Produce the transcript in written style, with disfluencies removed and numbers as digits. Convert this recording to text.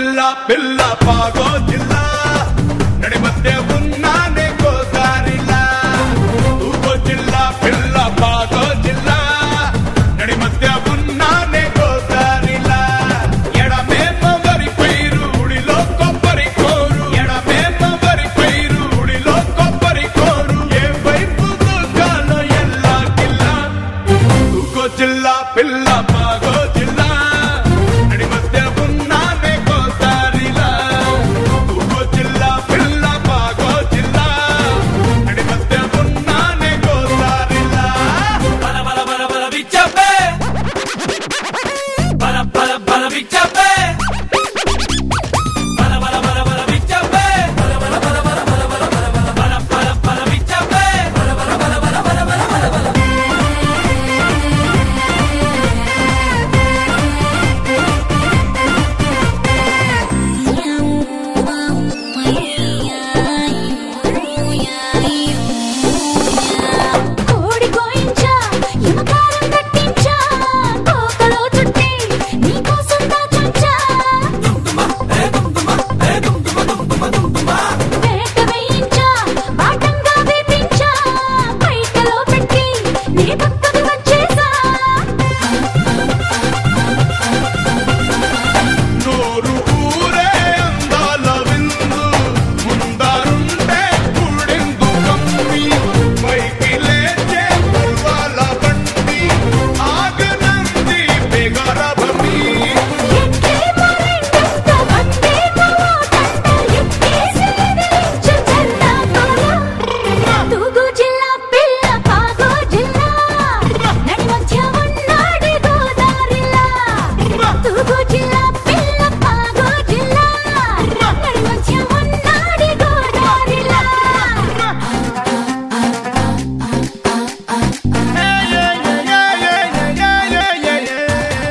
జిల్లా పిల్ల పాగో జిల్లా నడి మధ్య ఉన్నానే గోదారిలా తూగో జిల్లా పిల్ల పాగో జిల్లా నడి మధ్య ఉన్నానే గోదారిలా ఎడమేమో వరి పైరు ఉడిలో కొబ్బరి కోరు ఎడమేమో వరి పైరు ఉడిలో కొబ్బరి కోరు ఏ వైపు దూకాలో ఎల్లా కిల్లా తూగో జిల్లా పిల్ల పాగో జిల్లా నడి మధ్య ఉన్నానే గోదారిలా తూగో జిల్లా పిల్ల పాగో జిల్లా నడి మధ్య ఉన్నానే గోదారిలా Bala bala bala bala bichape. Bala bala bala bichape.